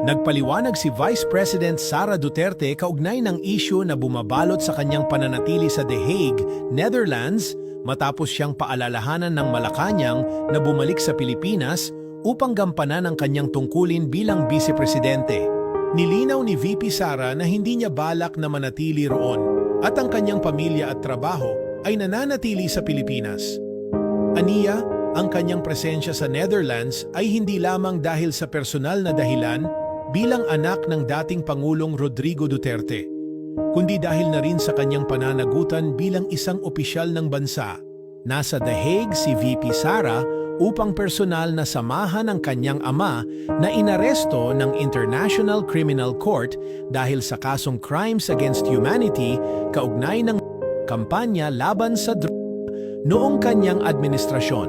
Nagpaliwanag si Vice President Sara Duterte kaugnay ng isyu na bumabalot sa kanyang pananatili sa The Hague, Netherlands, matapos siyang paalalahanan ng Malacanang na bumalik sa Pilipinas upang gampanan ang kanyang tungkulin bilang Vice-Presidente. Nilinaw ni VP Sara na hindi niya balak na manatili roon at ang kanyang pamilya at trabaho ay nananatili sa Pilipinas. Aniya, ang kanyang presensya sa Netherlands ay hindi lamang dahil sa personal na dahilan bilang anak ng dating Pangulong Rodrigo Duterte, kundi dahil na rin sa kanyang pananagutan bilang isang opisyal ng bansa. Nasa The Hague si VP Sara upang personal na samahan ang kanyang ama na inaresto ng International Criminal Court dahil sa kasong Crimes Against Humanity kaugnay ng kampanya laban sa droga noong kanyang administrasyon.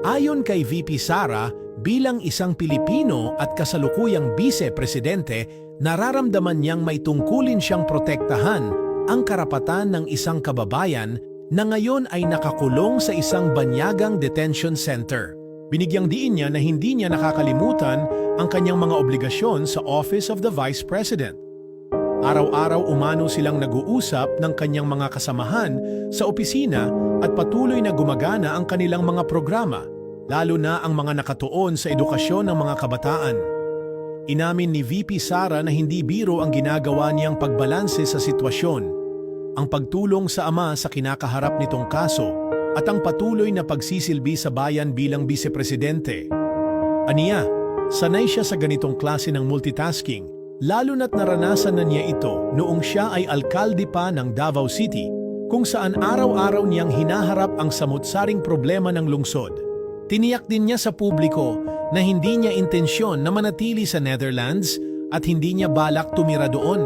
Ayon kay VP Sara, bilang isang Pilipino at kasalukuyang Vice-Presidente, nararamdaman niyang may tungkulin siyang protektahan ang karapatan ng isang kababayan na ngayon ay nakakulong sa isang banyagang detention center. Binigyang diin niya na hindi niya nakakalimutan ang kanyang mga obligasyon sa Office of the Vice President. Araw-araw umano silang nag-uusap ng kanyang mga kasamahan sa opisina at patuloy na gumagana ang kanilang mga programa, lalo na ang mga nakatuon sa edukasyon ng mga kabataan. Inamin ni VP Sara na hindi biro ang ginagawa niyang pagbalanse sa sitwasyon, ang pagtulong sa ama sa kinakaharap nitong kaso at ang patuloy na pagsisilbi sa bayan bilang Vice-Presidente. Aniya, sanay siya sa ganitong klase ng multitasking, lalo na't naranasan na niya ito noong siya ay alkalde pa ng Davao City, kung saan araw-araw niyang hinaharap ang samut-saring problema ng lungsod. Tiniyak din niya sa publiko na hindi niya intensyon na manatili sa Netherlands at hindi niya balak tumira doon.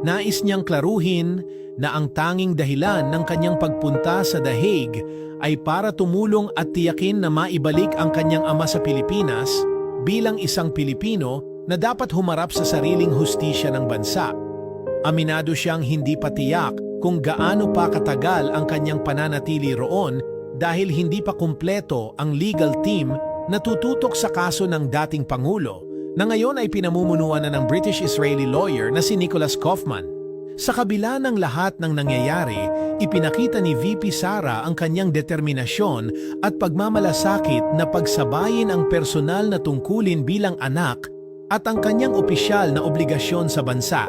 Nais niyang klaruhin na ang tanging dahilan ng kanyang pagpunta sa The Hague ay para tumulong at tiyakin na maibalik ang kanyang ama sa Pilipinas bilang isang Pilipino na dapat humarap sa sariling hustisya ng bansa. Aminado siyang hindi pa tiyak kung gaano pa katagal ang kanyang pananatili roon dahil hindi pa kumpleto ang legal team na tututok sa kaso ng dating Pangulo na ngayon ay pinamumunuan na ng British-Israeli lawyer na si Nicholas Kaufman. Sa kabila ng lahat ng nangyayari, ipinakita ni VP Sara ang kanyang determinasyon at pagmamalasakit na pagsabayin ang personal na tungkulin bilang anak at ang kanyang opisyal na obligasyon sa bansa.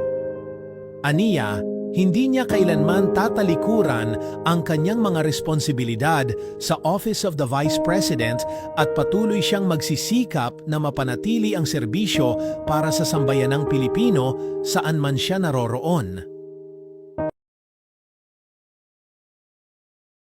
Aniya, hindi niya kailanman tatalikuran ang kanyang mga responsibilidad sa Office of the Vice President at patuloy siyang magsisikap na mapanatili ang serbisyo para sa sambayanang Pilipino saan man siya naroroon.